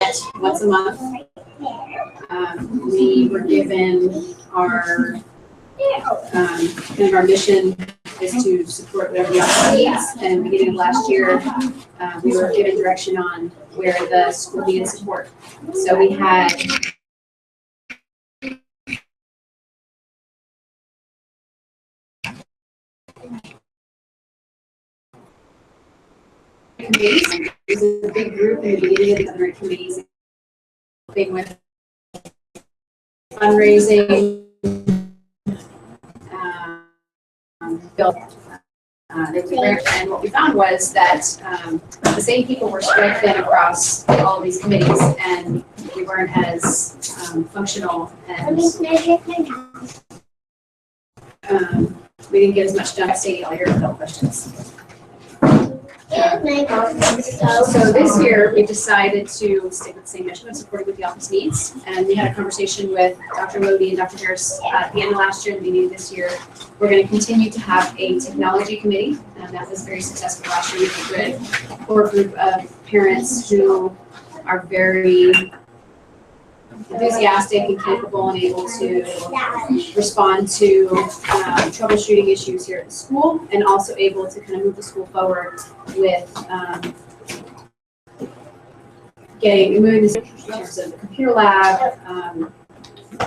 met once a month. We were given our kind of our mission is to support whatever the office needs. And beginning of last year, we were given direction on where the school needed support. So we had committees. It was a big group in the beginning of the committees, helping with fundraising, and what we found was that the same people were spread thin across all of these committees, and we weren't as functional, and we didn't get as much done. Stating all your questions. So this year we decided to stick with the same mission of supporting what the office needs, and we had a conversation with Dr. Lodi and Dr. Harris at the end of last year and the beginning of this year. We're going to continue to have a technology committee, and that was very successful last year. We had a good core group of parents who are very enthusiastic and capable and able to respond to troubleshooting issues here at the school, and also able to kind of move the school forward with moving in terms of the computer lab,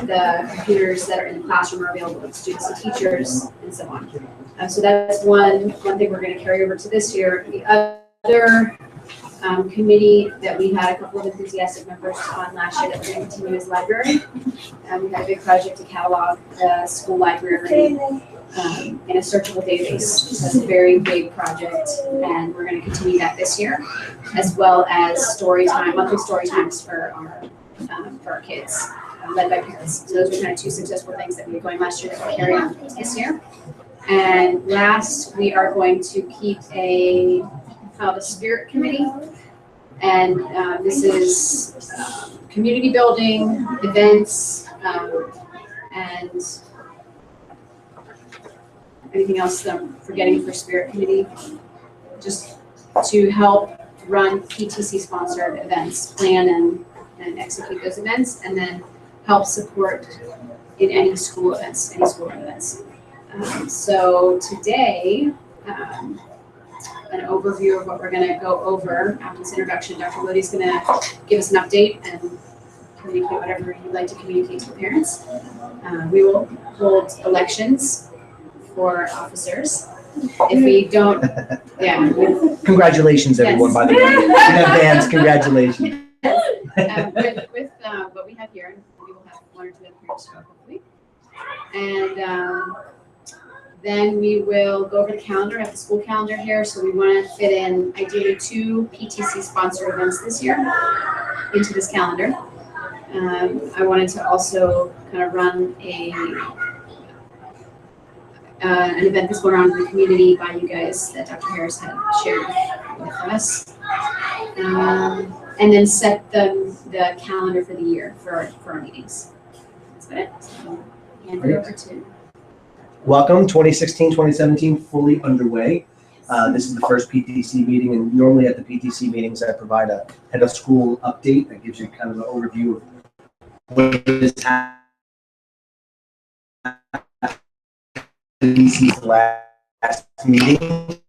the computers that are in the classroom are available to students and teachers, and so on. So that's one thing we're going to carry over to this year. The other committee that we had a couple of enthusiastic members on last year that we're going to continue is library. We had a big project to catalog the school library in a searchable database. That's a very big project, and we're going to continue that this year, as well as story time, monthly story times for our kids, led by parents. So those were kind of two successful things that we were going last year that we're carrying on this year. And last, we are going to keep a called a spirit committee, and this is community building, events, and anything else that I'm forgetting for spirit committee, just to help run PTC sponsored events, plan and execute those events, and then help support in any school events, any school events. So today, an overview of what we're going to go over after this introduction. Dr. Lodi's going to give us an update and communicate whatever you'd like to communicate to the parents. We will hold elections for officers. If we don't, yeah. Congratulations, everyone, by the way. In advance, congratulations. With what we have here, we will have one or two other parents show up hopefully. And then we will go over the calendar. I have the school calendar here, so we want to fit in ideally 2 PTC-sponsored events this year into this calendar. I wanted to also kind of run an event that's going around in the community by you guys that Dr. Harris had shared with us, and then set the calendar for the year for our meetings. That's about it. So hand it over to. Welcome, 2016-2017, fully underway. This is the first PTC meeting, and normally at the PTC meetings, I provide a head of school update that gives you kind of an overview of what is happening since the last meeting.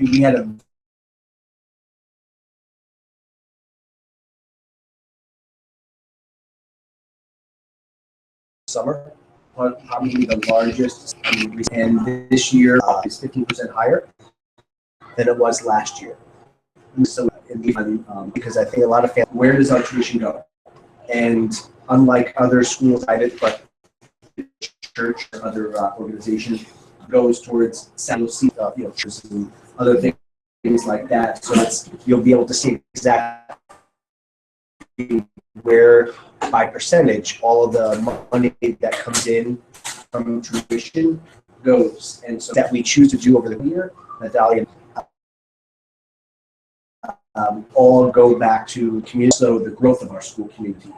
We had a summer, probably the largest, and this year is 15% higher than it was last year. So, because I think a lot of families, where does our tuition go? And unlike other schools, but church or other organizations goes towards churches and other things like that. So you'll be able to see exactly where, by percentage, all of the money that comes in from tuition goes. And so that we choose to do over the year, Natalia, all go back to community, so the growth of our school community.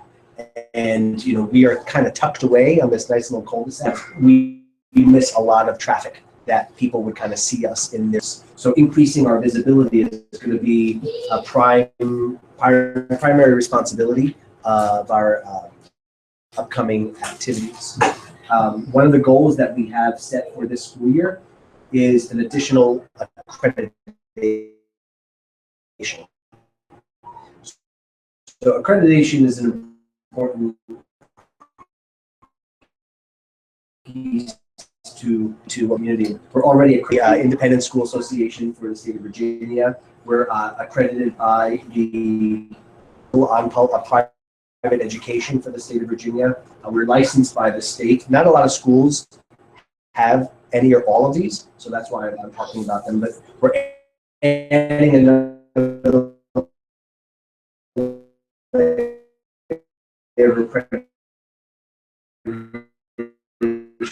and we are kind of tucked away on this nice little cul-de-sac. We miss a lot of traffic that people would kind of see us in this. So increasing our visibility is going to be a primary responsibility of our upcoming activities. One of the goals that we have set for this school year is an additional accreditation. So accreditation is an important piece to community. We're already an independent school association for the state of Virginia. We're accredited by the private education for the state of Virginia. We're licensed by the state. Not a lot of schools have any or all of these, so that's why I'm talking about them. But we're adding another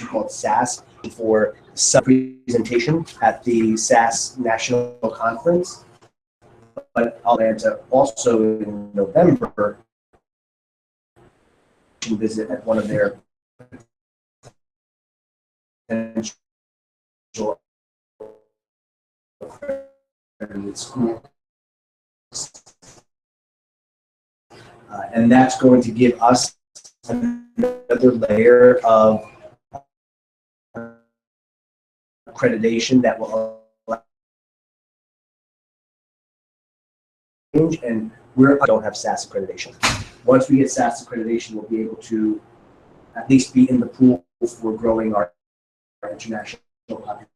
called SAS for presentation at the SAS National Conference. But Atlanta also in November to visit at one of their potential schools. And that's going to give us another layer of accreditation that will allow change, and we don't have SAS accreditation. Once we get SAS accreditation, we'll be able to at least be in the pool for growing our international population.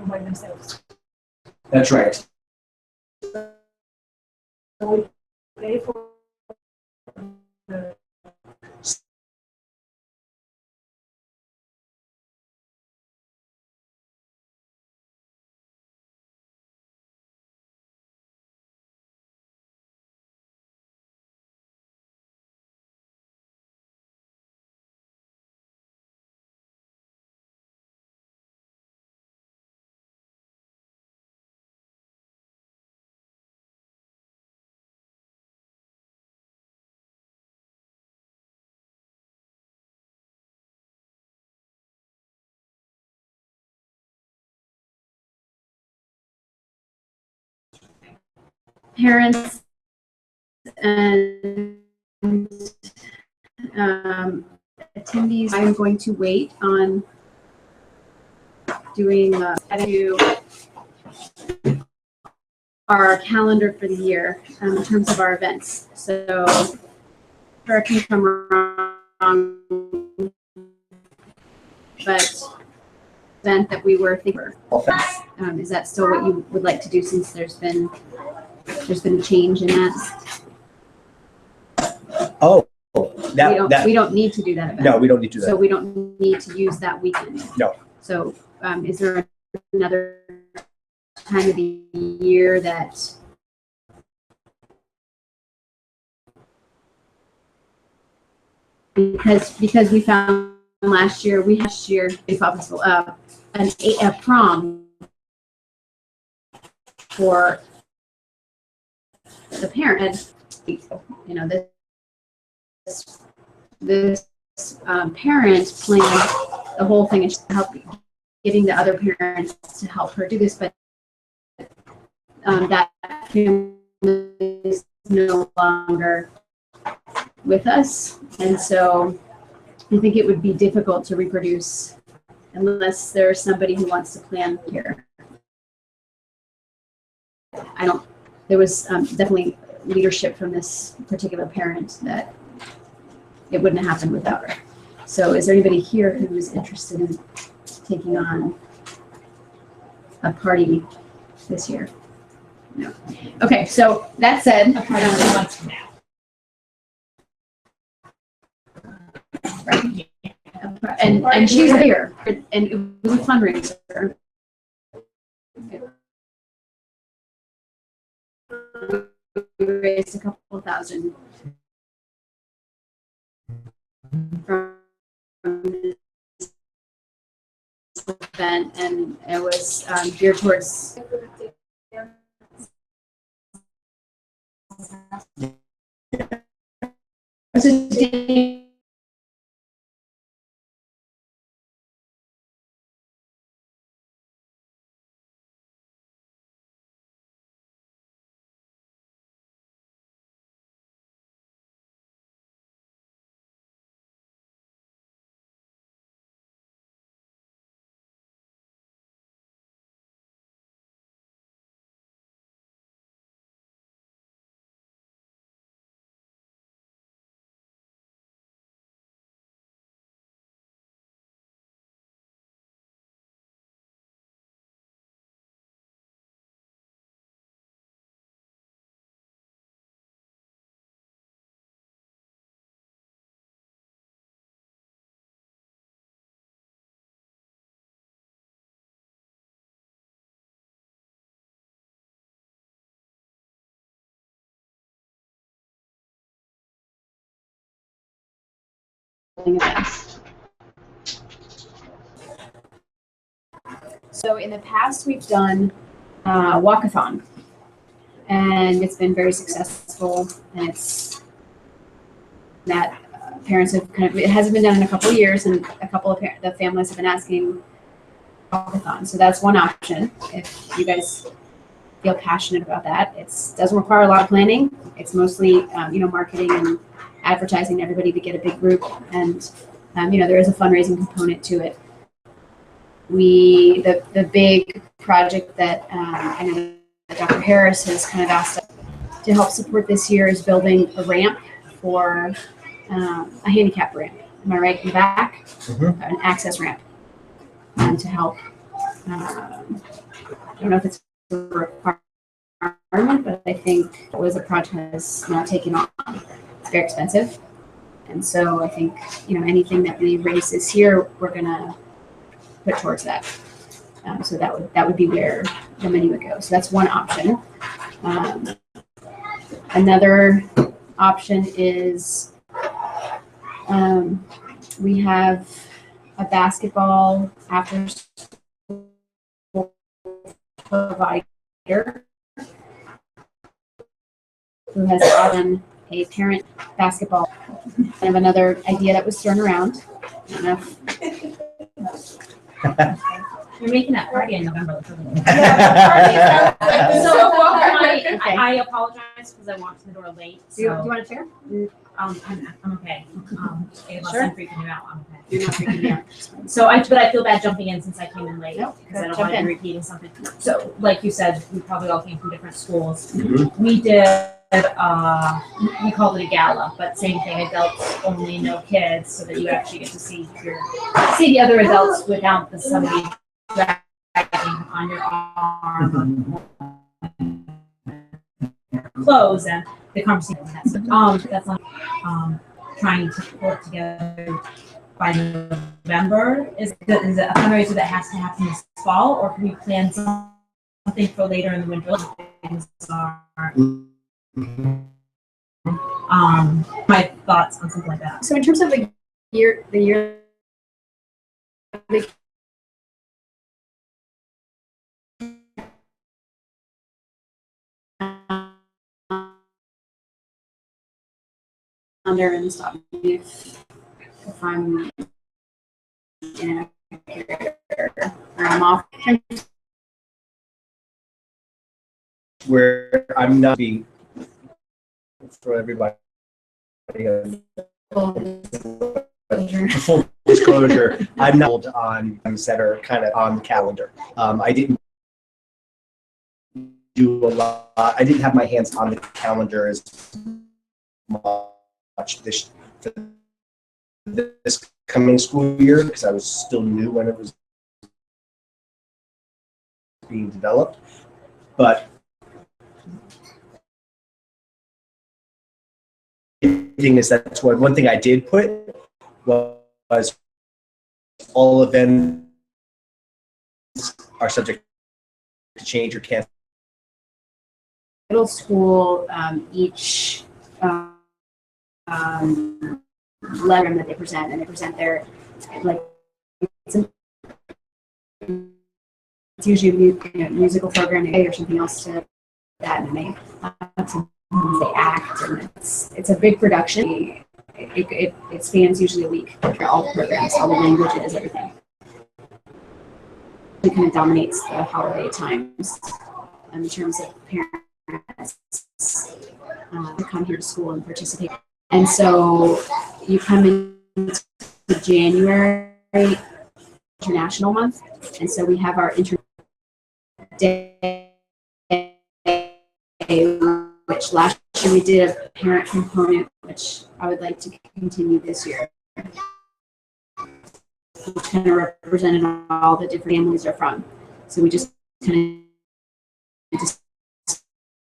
By themselves. That's right. So we pay for the Parents and attendees, I'm going to wait on doing our calendar for the year in terms of our events. So correct me if I'm wrong, but event that we were thinking, is that still what you would like to do, since there's been a change in that? Oh, we don't need to do that event. No, we don't need to do that. So we don't need to use that weekend. No. So is there another time of the year that because we found last year a prom for the parent, this parent planned the whole thing, and just help getting the other parents to help her do this, but that family is no longer with us, and so I think it would be difficult to reproduce unless there's somebody who wants to plan here. There was definitely leadership from this particular parent that it wouldn't have happened without her. So is there anybody here who is interested in taking on a party this year? No. Okay, so that said, a party 2 months from now. and she was here, and it was a fundraiser. We raised a couple thousand from this event, and it was geared towards. Events. So in the past, we've done walkathon, and it's been very successful. And it's that parents have kind of, it hasn't been done in a couple of years, and a couple of the families have been asking walkathon. So that's one option if you guys feel passionate about that. It doesn't require a lot of planning. It's mostly marketing and advertising to everybody to get a big group, and there is a fundraising component to it. The big project that I know that Dr. Harris has kind of asked us to help support this year is building a ramp for a handicap ramp. Am I right in the back? Mm-hmm. An access ramp to help. I don't know if it's a requirement, but I think it was a project that's not taken on. It's very expensive, and so I think anything that we raise this year, we're gonna put towards that. So that would be where the money would go. So that's one option. Another option is we have a basketball after school provider who has done a parent basketball. Kind of another idea that was thrown around. I don't know if You're making that party in November. Yeah, So Okay. I apologize because I walked in the door late. do you So want a chair? I'm okay. Unless Sure. I'm freaking you out, I'm okay. You're not freaking me out. So but I feel bad jumping in since I came in late No, because I don't jump want to in. be repeating something. So like you said, we probably all came from different schools. Mhm. We did we called it a gala, but same thing, adults only, no kids, so that you actually get to see the other adults without somebody dragging on your arm or clothes and the conversation. That's not trying to pull it together by November. Is it a fundraiser that has to happen this fall, or can we plan something for later in the winter? Things are, my thoughts on something like that. So in terms of the year under and stop me if I'm inaccurate or I'm off. Where I'm not being for everybody. Full disclosure, I'm not on things that are kind of on the calendar. I didn't do a lot. I didn't have my hands on the calendar as much this coming school year because I was still new when it was being developed. But the thing is, that's one thing I did put was all events are subject to change or cancel. Middle school, each letter that they present, and they present their, like, it's usually musical programming or something else to that, and they act, and it's a big production. It spans usually a week for all the programs, all the languages, everything. It kind of dominates the holiday times in terms of parents to come here to school and participate. And so you come into January, International Month, and so we have our Day, which last year we did a parent component, which I would like to continue this year, which kind of represented all the different families are from. So we just kind of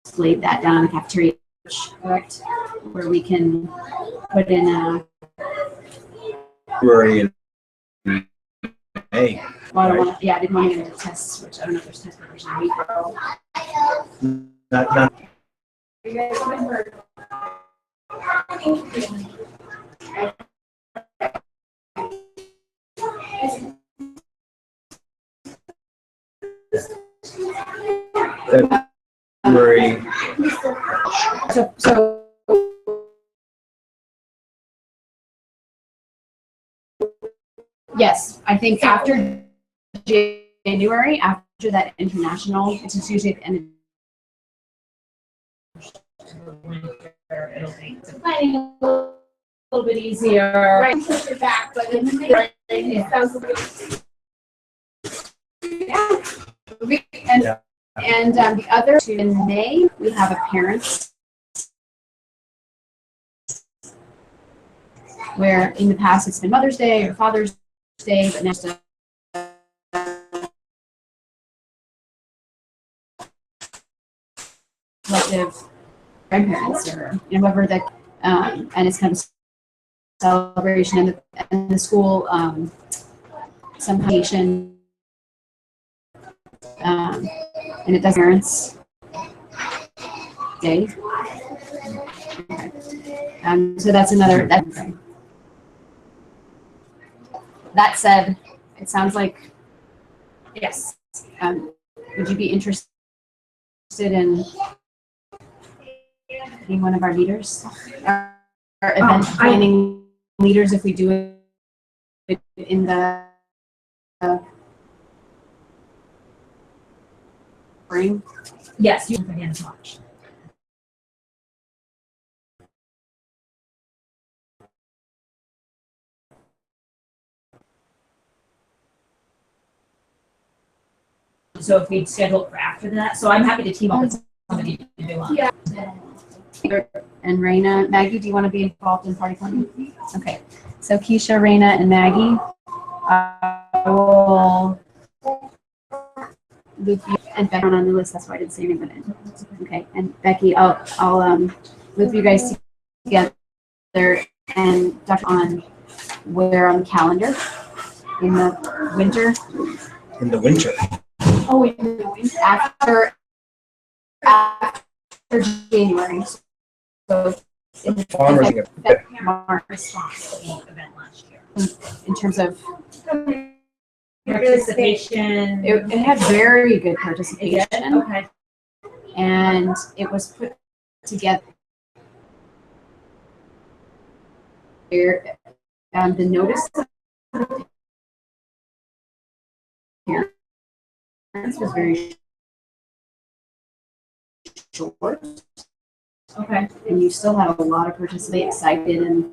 displayed that down in the cafeteria, correct, where we can put in a Hey. Well, I didn't want to get into tests, which I don't know if there's test papers in week. Not. You guys remember? February. So yes, I think after January, after that international, it's just usually at the end It'll make the planning a little bit easier. Right, push it back, but in the it sounds a little. Yeah. And the other two, in May, we have a parents, where in the past it's been Mother's Day or Father's Day, but now it's collective grandparents or whoever that, and it's kind of a celebration in the school, some foundation. And it does parents day. Okay. So that's another. That said, it sounds like yes. Would you be interested in being one of our leaders, our event planning leaders, if we do it in the spring? Yes, you can begin March. So if we'd schedule it for after that, so I'm happy to team up with somebody to do one. Yeah. And Raina, Maggie, do you want to be involved in party planning? Okay, so Keisha, Raina, and Maggie, I will loop you and Becky on the list. That's why I didn't say anything. Okay, and Becky, I'll loop you guys together and talk on where on the calendar in the winter. In the winter. Oh, wait, after January. So in Farmers March Response to the event last year. in terms of Participation. it had very good participation. Okay. And it was put together. The notice here was very short. Okay. And you still had a lot of participants excited and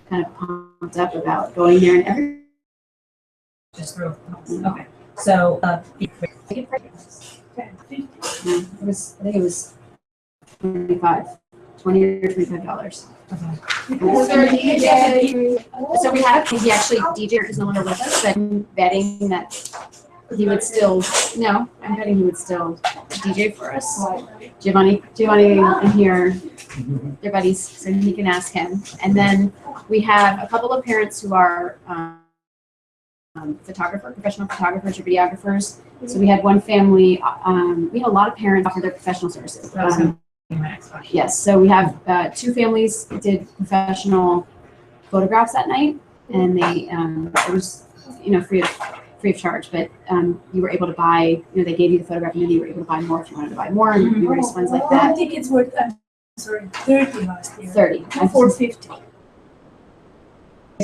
kind of pumped up about going there and everything. Just through. Okay. So, It was, I think it was $20 or $25. Was there a DJ? So we had, he actually, DJ is no longer with us, but I'm betting that he would still, I'm betting he would still DJ for us. Giovanni in here They're buddies, so he can ask him. And then we have a couple of parents who are professional photographers or videographers. So we had one family, we had a lot of parents offer their professional services. That was gonna be my next question. Yes, so we have two families did professional photographs that night, and they it was free of charge, but you were able to buy, they gave you the photograph, and then you were able to buy more if you wanted to buy more, and various ones like How that. many tickets were, sorry, 30 last year? 30. For 50.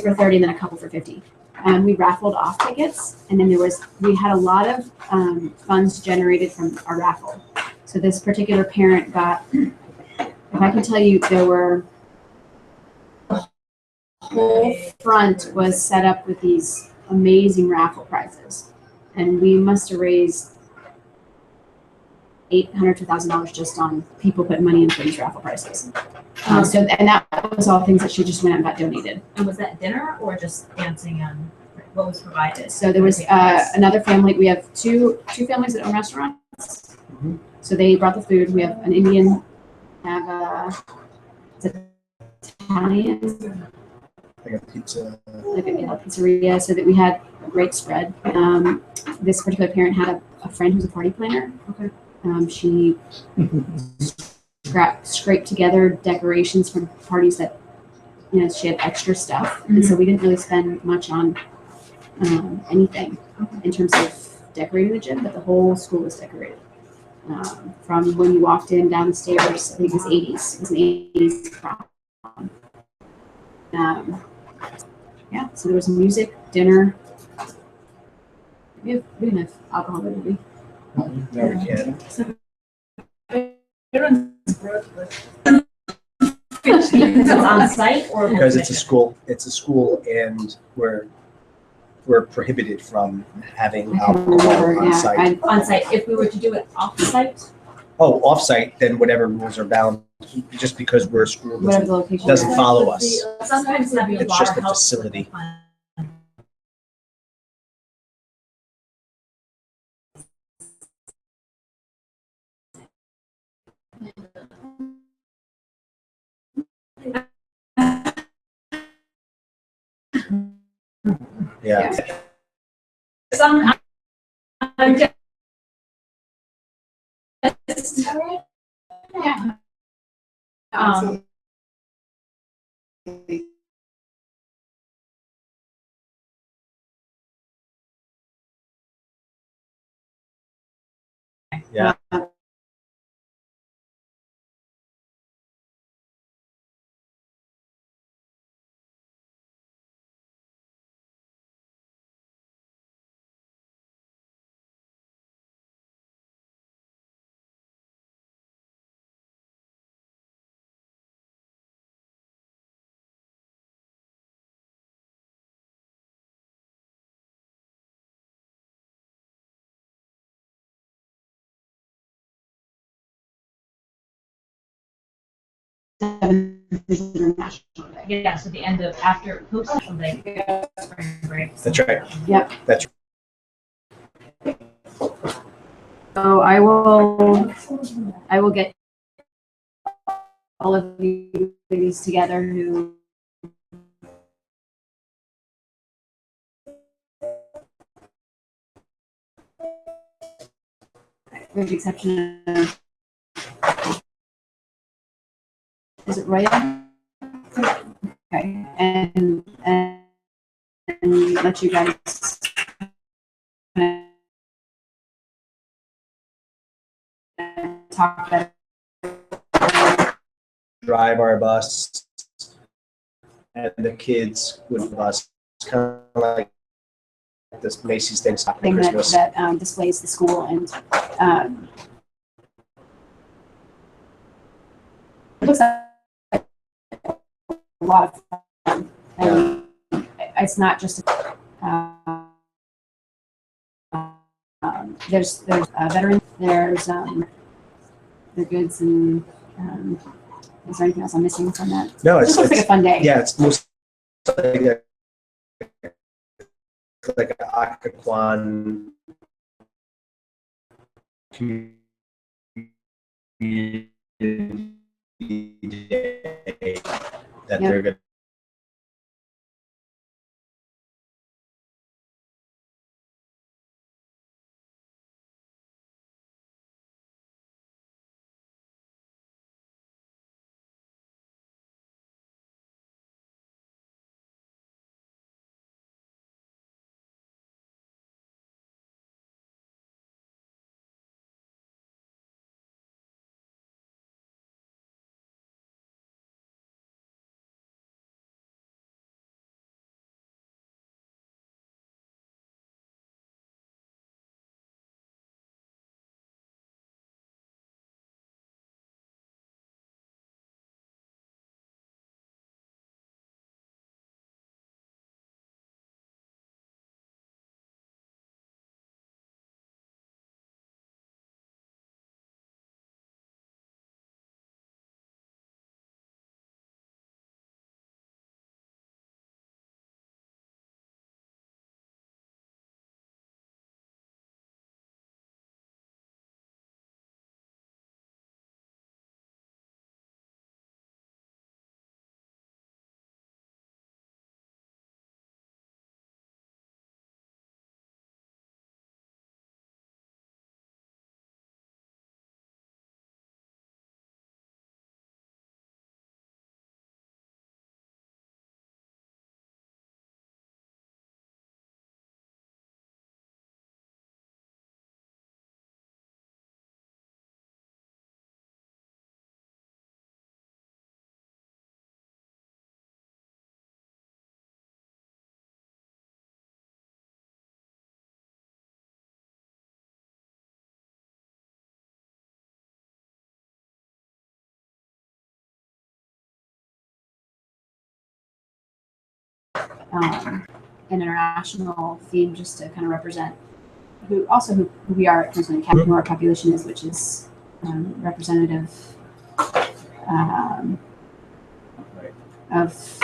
For 30, and then a couple for 50. We raffled off tickets, and then we had a lot of funds generated from our raffle. So this particular parent got, if I can tell you, there were, the whole front was set up with these amazing raffle prizes, and we must have raised $800 to $1,000 just on people putting money in for these raffle prizes. And that was all things that she just went out and got donated. And was that dinner or just dancing and what was provided? So there was another family. We have two families that own restaurants. Mhm. So they brought the food. We have an Indian, have Italian, I got pizza. like a pizzeria, so that we had a great spread. This particular parent had a friend who's a party planner. Okay. She scraped together decorations from parties that, she had extra stuff. And so we didn't really spend much on anything in terms of decorating the gym, but the whole school was decorated. From when you walked in down the stairs, I think it was 80s. It was an 80s prom. Yeah, so there was music, dinner. We didn't have alcohol, did we? No, we can't. Parents brought Because it's on site or? Because it's a school, and we're prohibited from having I can't remember. alcohol on Yeah, site. On site, if we were to do it off site, Oh, off-site, then whatever rules are bound, just because we're a school whatever the location doesn't is. follow us. sometimes having a It's bar just the helps with facility. the fun. Yeah. Some, I'm just, Yeah. um, Yeah. International Day. yeah, so the end of after post something, spring break. That's right. Yep. That's So I will get all of you ladies together who with the exception of, is it Roya? Okay, and let you guys talk better. drive our bus, and the kids would bus, kind of like this Macy's Thanksgiving Thing that, Christmas. that displays the school, and it looks like a lot of fun. And it's not just there's veterans, there's the goods, and is there anything else I'm missing from that? No, It just looks like a fun day. yeah, it's most like an Occoquan community day that Yeah. they're going an international theme just to kind of represent who we are at Princeton Academy, who our population is, which is representative of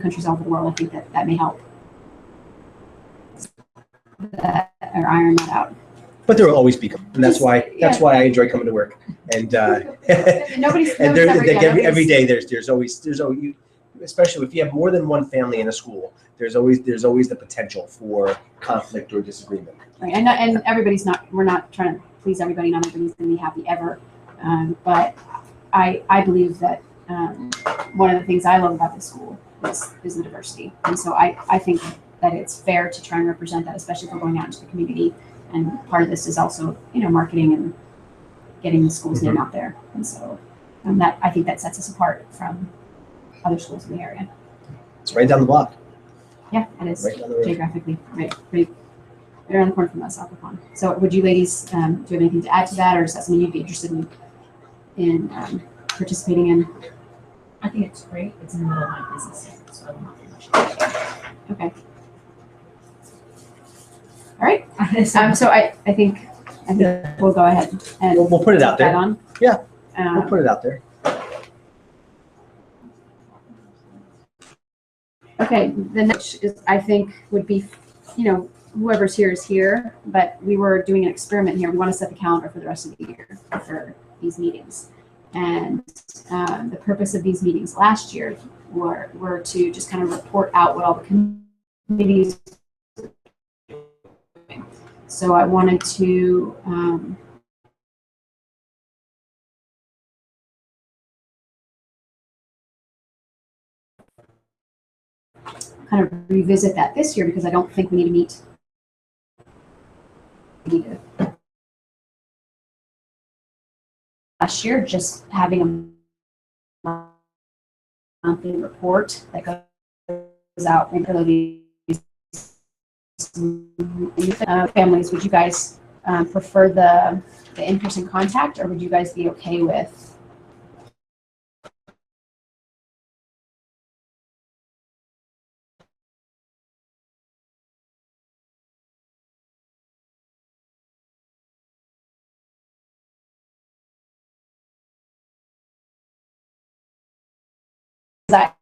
countries all over the world. I think that may help or iron that out. But there will always be, and that's why I enjoy coming to work. And Nobody's and every day there's always especially if you have more than one family in a school, there's always the potential for conflict or disagreement. Right, and we're not trying to please everybody. Not everybody's going to be happy ever, but I believe that one of the things I love about this school is the diversity, and so I think that it's fair to try and represent that, especially if we're going out into the community. And part of this is also, marketing and getting the school's name out there. And so that I think that sets us apart from other schools in the area. It's right down the block. Yeah, it is right down the road. Geographically, right around the corner from us, Aquapon. So would you ladies, do you have anything to add to that, or is that something you'd be interested in participating in? I think it's great. It's in the middle of my business, so I will not be much. Okay. All right. So I think we'll go ahead and We'll put it out there. On. Yeah. We'll put it out there. Okay. The next is, I think, would be, whoever's here is here, but we were doing an experiment here. We want to set the calendar for the rest of the year for these meetings. And the purpose of these meetings last year were to just kind of report out what all the committees. So I wanted to kind of revisit that this year, because I don't think we need to meet. Last year, just having a monthly report that goes out regularly. Families, would you guys prefer the in-person contact, or would you guys be okay with that?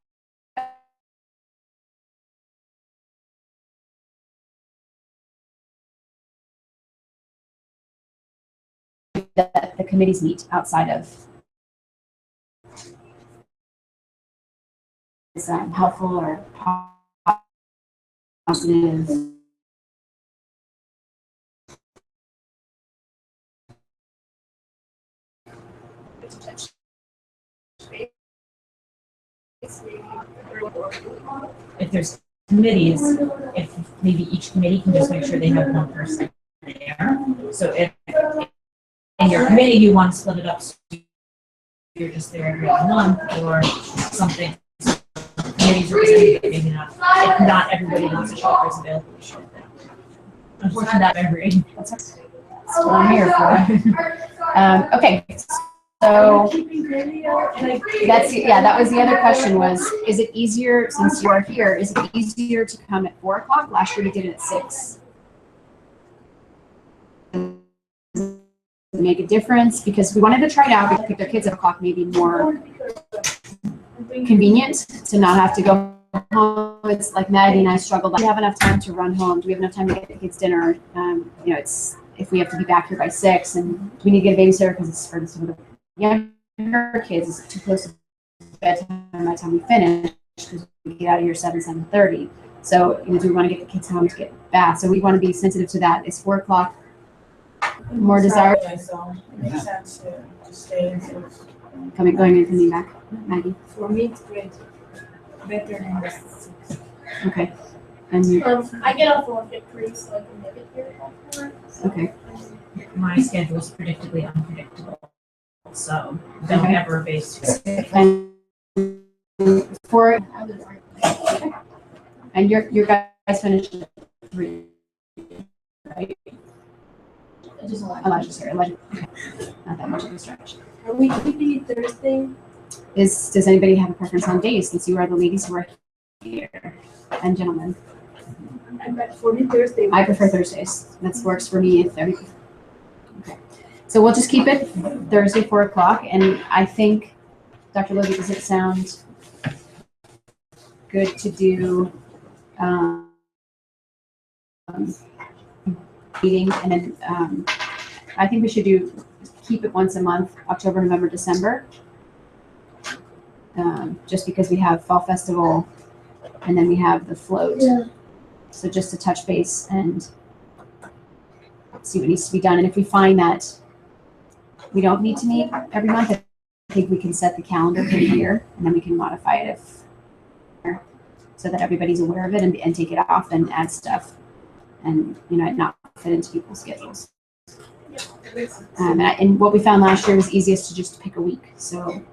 That the committees meet outside of helpful or positive. If there's committees, if maybe each committee can just make sure they have one person there. So if in your committee you want to split it up, so you're just there every other month or something. Committees represented, maybe not. If not everybody wants to show up, there's available to show up. Unfortunately, not every. That's what I'm here for. Okay. So that was the other question was, is it easier, since you are here, is it easier to come at 4 o'clock? Last year we did it at 6. Does it make a difference? Because we wanted to try it out, but keep their kids at 4 o'clock maybe more convenient to not have to go home. It's like Maddie and I struggled. Do we have enough time to run home? Do we have enough time to get the kids dinner? It's if we have to be back here by 6 and do we need to get a babysitter because it's for some of the younger kids, it's too close to bedtime by the time we finish because we get out of here 7:30. So do we want to get the kids home to get back? So we want to be sensitive to that. Is 4 o'clock more desirable? So it makes sense to stay and Going and coming back, Maggie. for me it's great. Better than the 6. Okay. And I get off work at 3, so I can make it here at 4. okay. My schedule is predictably unpredictable, so don't Okay. ever base. And and your guys finished at 3, right? Elijah's here. Elijah. Okay. Not that much of a stretch. Are we meeting Thursday? Does anybody have a preference on days, since you are the ladies who are here and gentlemen? I'm back for me Thursday. I prefer Thursdays. That works for me. Okay. So we'll just keep it Thursday, 4 o'clock. And I think, Dr. Logie, does it sound good to do meeting? And then I think we should keep it once a month, October, November, December. Just because we have Fall Festival and then we have the float. Yeah. So just to touch base and see what needs to be done. And if we find that we don't need to meet every month, I think we can set the calendar for the year and then we can modify it so that everybody's aware of it and take it off and add stuff and not fit into people's schedules. And what we found last year was easiest to just pick a week. So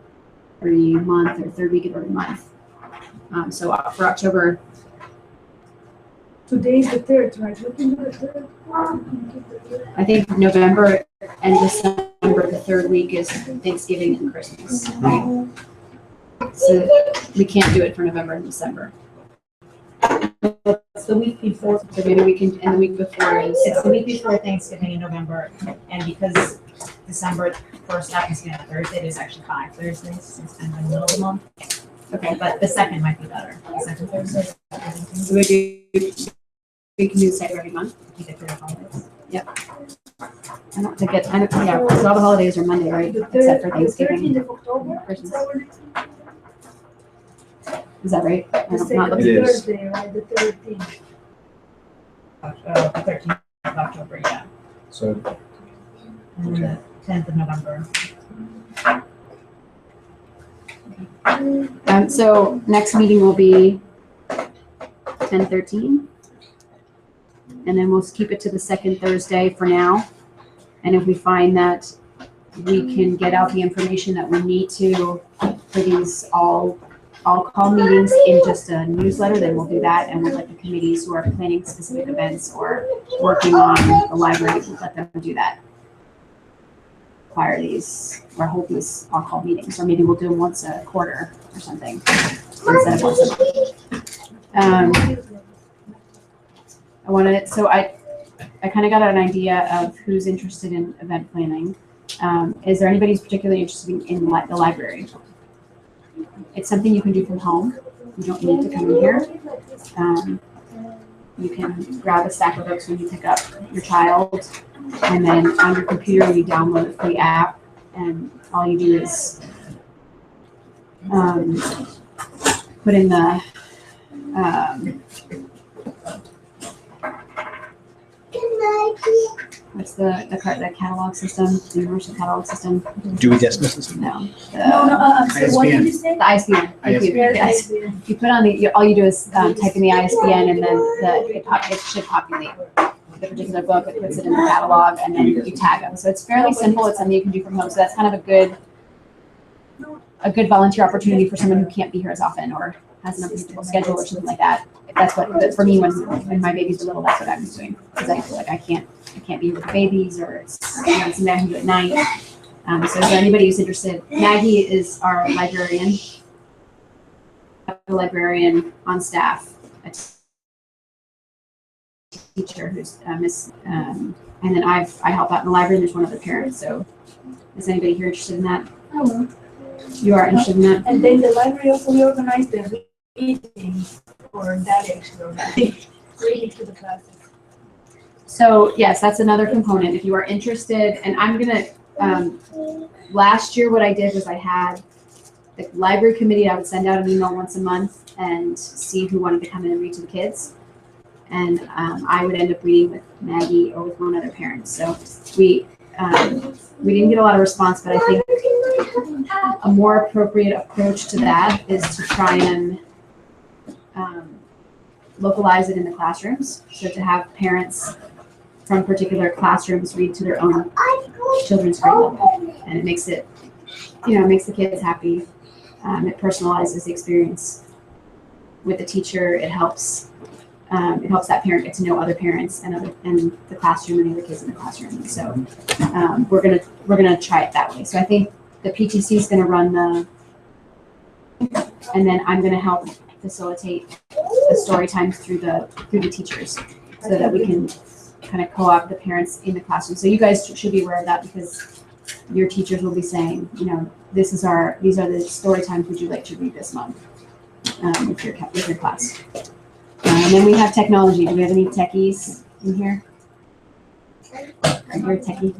every month or third week of every month. So for October, Today's the 3rd, right? We can do the 3rd. I think November and December, the third week is Thanksgiving and Christmas, right? So we can't do it for November and December. It's the week before. So maybe we can, and the week before is. It's the week before Thanksgiving in November, and because December 1st happens to be on a Thursday, there's actually 5 Thursdays, so it's kind of in the middle of the month. Okay, But the second might be better. The second Thursday. so we can do the same every month. Keep it for the holidays. I don't think because all the holidays are Monday, right? The Except for 13th Thanksgiving. of October. Christmas. Is that what it is? Is that right? The I'm second not looking. It is. Thursday, right? The 13th. The 13th of October, yeah. So, And then the 10th of November. So next meeting will be 10/13. And then we'll keep it to the second Thursday for now. And if we find that we can get out the information that we need to for these all call meetings in just a newsletter, then we'll do that. And we'll let the committees who are planning specific events or working on the library, we'll let them do that. Fire these or hold these all call meetings, or maybe we'll do them once a quarter or something instead of once a month. I kind of got an idea of who's interested in event planning. Is there anybody who's particularly interested in the library? It's something you can do from home. You don't need to come in here. You can grab a stack of books when you pick up your child, and then on your computer you download a free app, and all you do is put in the, what's the catalog system, the universal catalog system? Dewey Decimal System? No. So what did you say? The ISBN. Thank you. Yeah, The ISBN. You put on all you do is type in the ISBN, and then it should populate the particular book. It puts it in the catalog, and then you tag them. So it's fairly simple. It's something you can do from home. So that's kind of a good volunteer opportunity for someone who can't be here as often or has an unpredictable schedule or something like that. That's what, for me, when my babies were little, that's what I was doing. Because I feel like I can't be here with the babies, or it's something I can do at night. So is there anybody who's interested? Maggie is our librarian. A librarian on staff, a teacher who's Miss, and then I help out in the library. And there's one other parent. So is anybody here interested in that? Oh. You are interested in that? And then the library also organized the meetings for that extra, reading to the classes. So yes, that's another component. If you are interested, and I'm gonna, last year what I did was I had the library committee. I would send out an email once a month and see who wanted to come in and read to the kids. And I would end up reading with Maggie or with one other parent. So we didn't get a lot of response, but I think a more appropriate approach to that is to try and localize it in the classrooms. So to have parents from particular classrooms read to their own children's grade level, and it makes it, makes the kids happy. It personalizes the experience with the teacher. It helps that parent get to know other parents and the classroom and the other kids in the classroom. And so we're gonna try it that way. So I think the PTC is gonna run and then I'm gonna help facilitate the story times through the teachers, so that we can kind of co-opt the parents in the classroom. So you guys should be aware of that, because your teachers will be saying, these are the story times would you like to read this month with your class. And then we have technology. Do we have any techies in here? You're a techie.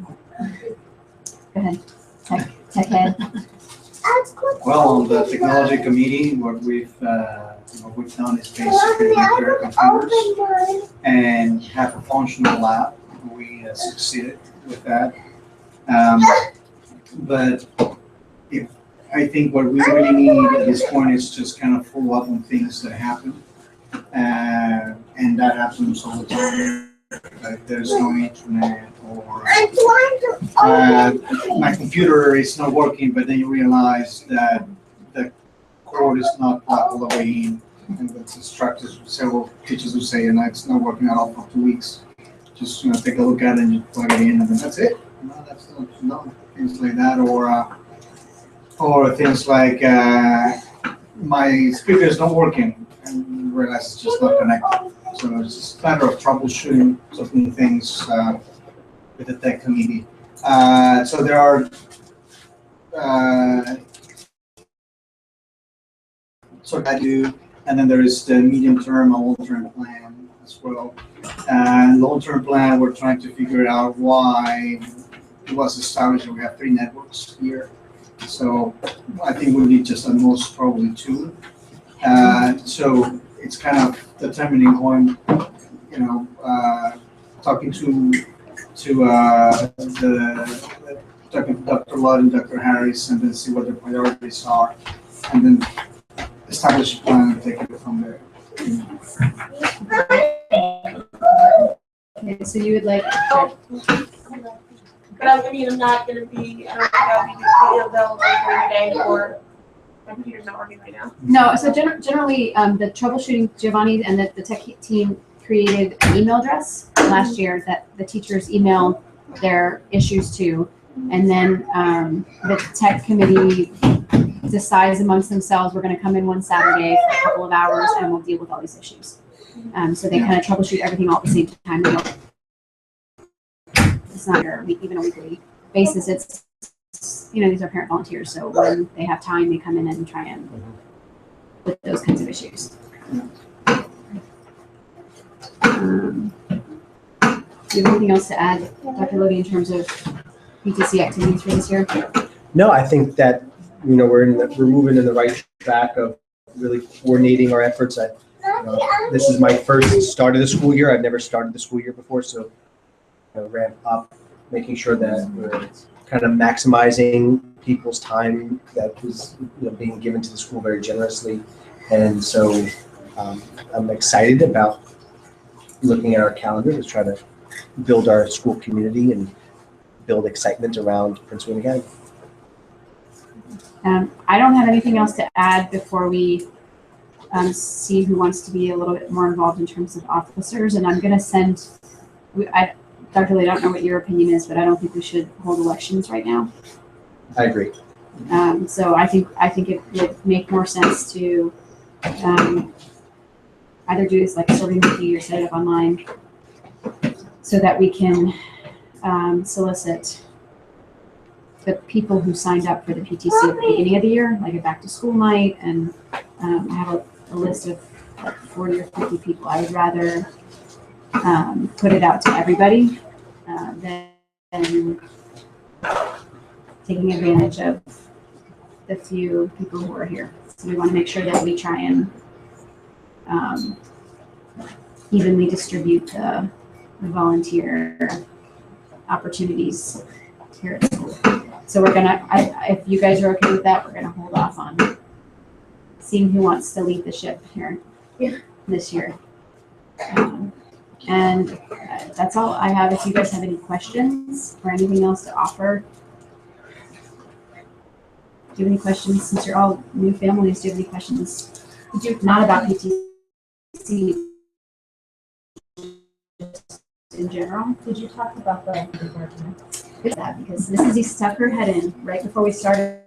Go ahead. Tech head. Well, on the technology committee, what we've done is basically repair computers and have a functional lab. We succeeded with that. But I think what we really need at this point is just kind of follow up on things that happen. And that happens all the time. Like there's no internet, or my computer is not working, but then you realize that the cord is not plugged all the way in. And that's instructors, several teachers will say, and it's not working at all for 2 weeks. Just take a look at it and you plug it in, and then that's it. No, that's not things like that, or things like my speaker is not working, and you realize it's just not connected. So it's just a matter of troubleshooting certain things with the tech committee. So there are sort of I do, and then there is the medium-term and long-term plan as well. And long-term plan, we're trying to figure out why it was established that we have 3 networks here. So I think we need just at most probably 2. So it's kind of determining on, talking to Dr. Lott and Dr. Harris, and then see what their priorities are, and then establish a plan and take it from there. Okay, so you would like. But I'm not going to be, I don't think I'll be available during the day, or my computer's not working right now. No, so generally, the troubleshooting, Giovanni and the tech team created an email address last year that the teachers email their issues to, and then the tech committee decides amongst themselves, we're going to come in one Saturday for a couple of hours and we'll deal with all these issues. So they kind of troubleshoot everything all at the same time. It's not even a weekly basis. It's, these are parent volunteers, so when they have time, they come in and try and with those kinds of issues. Do you have anything else to add, Dr. Lodi, in terms of PTC activities for this year? No, I think that we're moving in the right track of really coordinating our efforts. This is my first start of the school year. I've never started the school year before, so ramp up, making sure that we're kind of maximizing people's time that is being given to the school very generously. And so I'm excited about looking at our calendar to try to build our school community and build excitement around Prince William Academy. I don't have anything else to add before we see who wants to be a little bit more involved in terms of officers. And I'm going to send, Dr. Lee, I don't know what your opinion is, but I don't think we should hold elections right now. I agree. So I think it would make more sense to either do this like a sorting bee or set it up online so that we can solicit the people who signed up for the PTC at the beginning of the year, like a back to school night, and I have a list of like 40 or 50 people. I would rather put it out to everybody than taking advantage of the few people who are here. So we want to make sure that we try and evenly distribute the volunteer opportunities here at school. So we're gonna, if you guys are okay with that, we're gonna hold off on seeing who wants to lead the ship here this year. And that's all I have. If you guys have any questions or anything else to offer, do you have any questions? Since you're all new families, do you have any questions? Not about PTC in general. Did you talk about the department? That because Mrs. E stuck her head in right before we started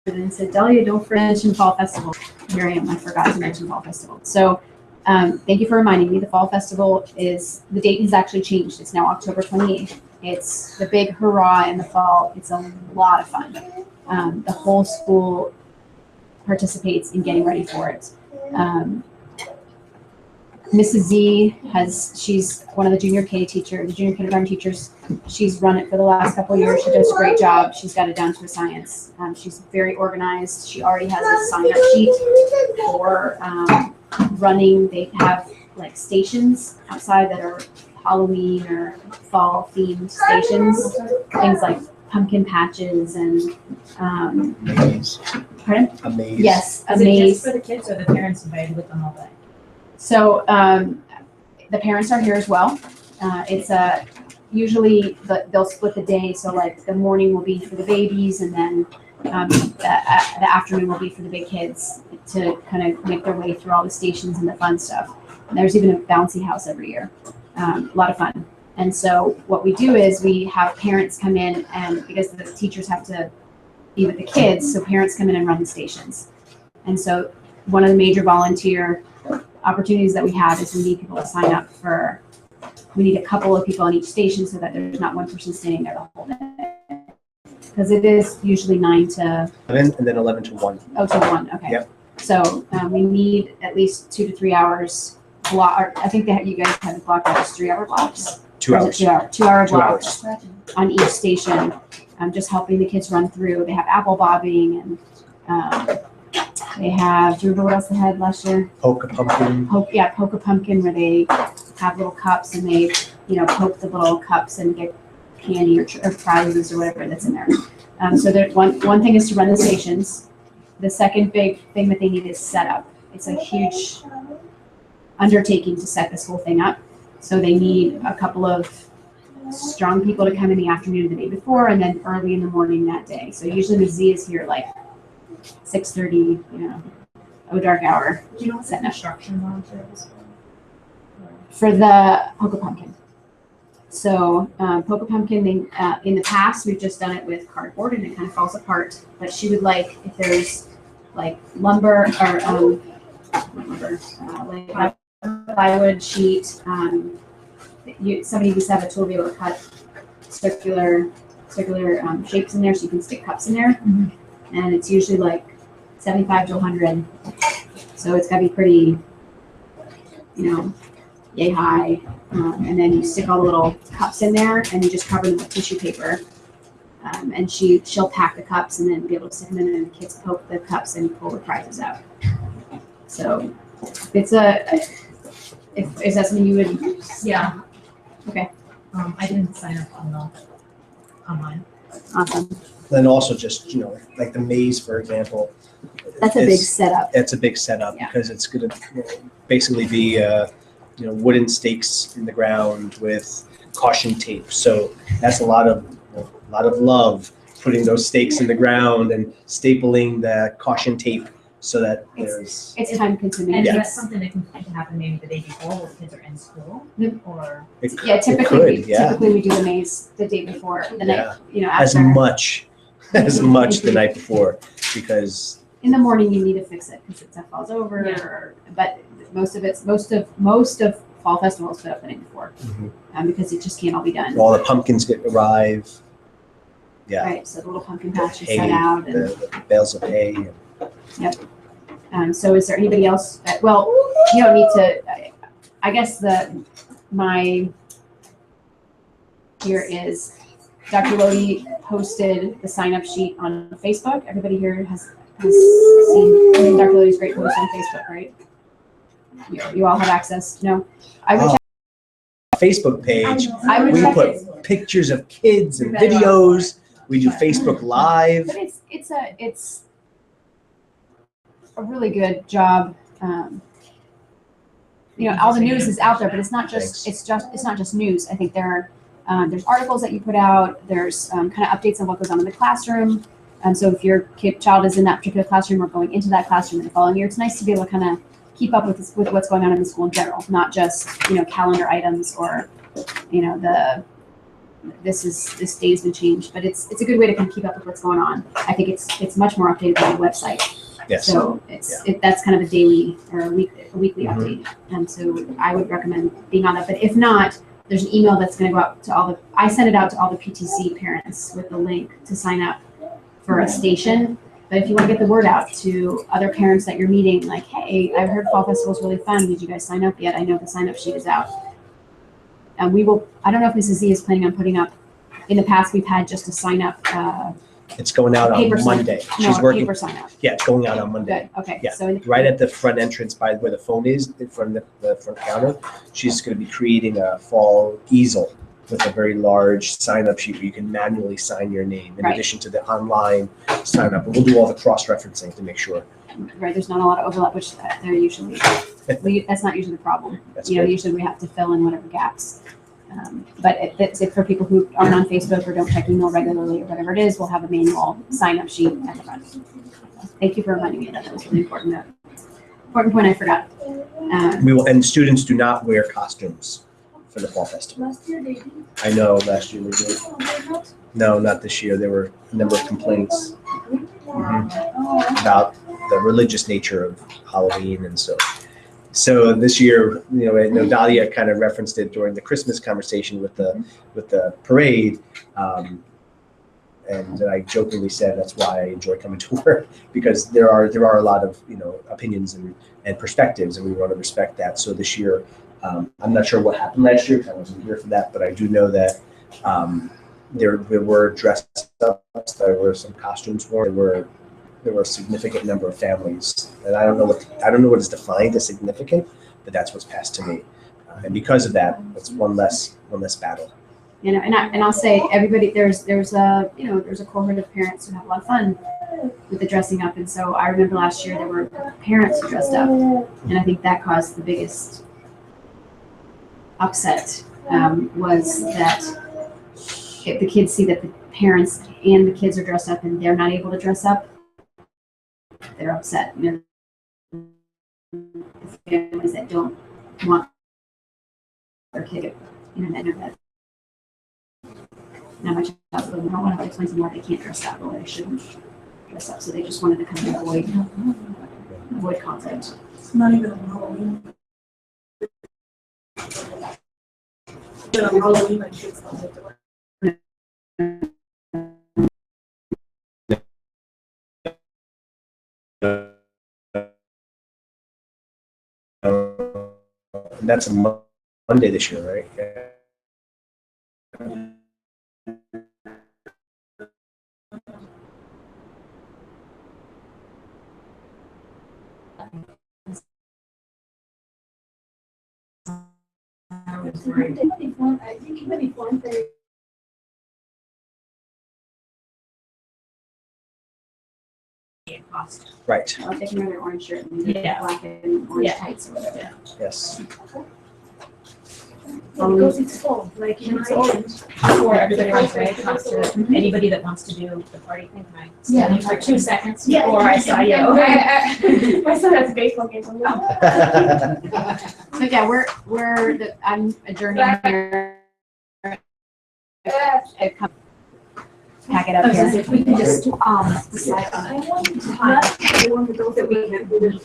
and said, Delia, don't mention Fall Festival. Here I am, I forgot to mention Fall Festival. So thank you for reminding me. The Fall Festival the date has actually changed. It's now October 28th. It's the big hurrah in the fall. It's a lot of fun. The whole school participates in getting ready for it. Mrs. Z she's one of the junior kindergarten teachers. She's run it for the last couple of years. She does a great job. She's got it down to a science. She's very organized. She already has a sign-up sheet for running. They have like stations outside that are Halloween or fall themed stations. Things like pumpkin patches and Maze. pardon? A maze. Yes, a Is it maze. just for the kids or the parents invited with them all day? So the parents are here as well. It's usually they'll split the day. So like the morning will be for the babies, and then the afternoon will be for the big kids to kind of make their way through all the stations and the fun stuff. And there's even a bouncy house every year. A lot of fun. And so what we do is we have parents come in, and because the teachers have to be with the kids, so parents come in and run the stations. And so one of the major volunteer opportunities that we have is we need people to sign up we need a couple of people on each station so that there's not one person standing there the whole day. Because it is usually 9 to 11 and then 11 to 1. Oh, to 1, okay. Yep. So we need at least 2 to 3 hours I think that you guys have it blocked out as 3-hour blocks. 2 hours. 2-hour 2 hours. blocks on each station. Just helping the kids run through. They have apple bobbing and they have, do you remember what else they had last year? Poke a pumpkin. Poke a pumpkin, where they have little cups and they, poke the little cups and get candy or prizes or whatever that's in there. So one thing is to run the stations. The second big thing that they need is set up. It's a huge undertaking to set this whole thing up. So they need a couple of strong people to come in the afternoon of the day before and then early in the morning that day. So usually Ms. Z is here like 6:30, dark hour. Do you know what the construction volunteer is for the Poke a Pumpkin. So Poke a Pumpkin, in the past, we've just done it with cardboard and it kind of falls apart. But she would like, if there's like lumber or like plywood sheet, somebody needs to have a tool to be able to cut circular shapes in there so you can stick cups in there. Mm-hmm. And it's usually like 75 to 100. So it's got to be pretty, yay high. And then you stick all the little cups in there and you just cover them with tissue paper. And she'll pack the cups and then be able to stick them in, and the kids poke the cups and pull the prizes out. So it's is that something you would? Yeah. Okay. I didn't sign up on the online. Awesome. Then also just, like the maze, for example. That's a big setup. It's a big setup Yeah. because it's going to basically be, wooden stakes in the ground with caution tape. So that's a lot of love, putting those stakes in the ground and stapling the caution tape so that there's. It's time consuming. And Yeah. that's something that can happen maybe the day before when kids are in school, or Yeah, typically yeah. we do the maze the day before, the night, As after. much the night before, because In the morning, you need to fix it because stuff falls over. Yeah. But most of Fall Festival is put up the night before, because it just can't all be done. all the pumpkins arrive. Yeah. Right, so the little pumpkin The patch is hay, set out, and the bales of hay. so is there anybody else? Well, you don't need to. I guess my here is Dr. Lodi posted the sign-up sheet on Facebook. Everybody here has seen Dr. Lodi's great post on Facebook, right? You all have access. No, I would. Facebook page. I would We check put it. pictures of kids and videos. We do Facebook Live. But it's a really good job. All the news is out there, but it's not just it's not just news. I think there's articles that you put out. There's kind of updates on what goes on in the classroom. So if your child is in that particular classroom or going into that classroom in the following year, it's nice to be able to kind of keep up with what's going on in the school in general, not just calendar items or this day's been changed. But it's a good way to kind of keep up with what's going on. I think it's much more updated on the website. Yes. So that's kind of a daily or a weekly update. And so I would recommend being on that. But if not, there's an email that's going to go out to I sent it out to all the PTC parents with the link to sign up for a station. But if you want to get the word out to other parents that you're meeting, like, hey, I heard Fall Festival is really fun. Did you guys sign up yet? I know the sign up sheet is out. And I don't know if Mrs. Z is planning on putting up, in the past, we've had just a sign up. It's going out on Monday. She's working. Paper sign up. Yeah, it's going out on Monday. Good, okay. Yeah. So Right at the front entrance by where the phone is, in front of the front counter, she's going to be creating a fall easel with a very large sign-up sheet where you can manually sign your name in addition to the online sign-up. And we'll do all the cross-referencing to make sure. Right, there's not a lot of overlap, which they're usually, that's not usually the problem. That's good. Usually we have to fill in whatever gaps. But it's for people who aren't on Facebook or don't check email regularly or whatever it is, we'll have a manual sign-up sheet at the front. Thank you for reminding me of that. That was really important. Important point I forgot. And students do not wear costumes for the Fall Festival. Last year they did. I know last year they did. Oh, they're not? No, not this year. There were a number of complaints Oh, about the religious nature of Halloween, and so this year, I know Dahlia kind of referenced it during the Christmas conversation with the parade, and I jokingly said that's why I enjoy coming to work, because there are a lot of opinions and perspectives, and we want to respect that. So this year, I'm not sure what happened last year because I wasn't here for that, but I do know that there were dress ups, there were some costumes worn, there were a significant number of families, and I don't know what is defined as significant, but that's what's passed to me, and because of that, it's one less battle. And I'll say everybody there's a cohort of parents who have a lot of fun with the dressing up, and so I remember last year there were parents who dressed up, and I think that caused the biggest upset was that if the kids see that the parents and the kids are dressed up and they're not able to dress up, they're upset. The families that don't want their kid, that. Now my child doesn't want to explain to them why they can't dress up or why they shouldn't dress up, so they just wanted to kind of avoid conflict. it's not even on Halloween. On Halloween, my kids don't have to wear. And that's a Monday this year, right? I think it would be fun for Cost. Right, Or if they can wear their orange shirt and their Yeah. black and orange Yeah. tights or whatever. yes. because it's fall, like it's orange. Before everybody runs away, talk to anybody that wants to do the party thing, can I stand in for 2 seconds Yeah. before I saw you? My son has a baseball game, so I'm like, So yeah, I'm adjourning here. Pack it up here. If we can just, Decide on I want to have one of those that we can do.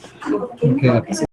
Okay.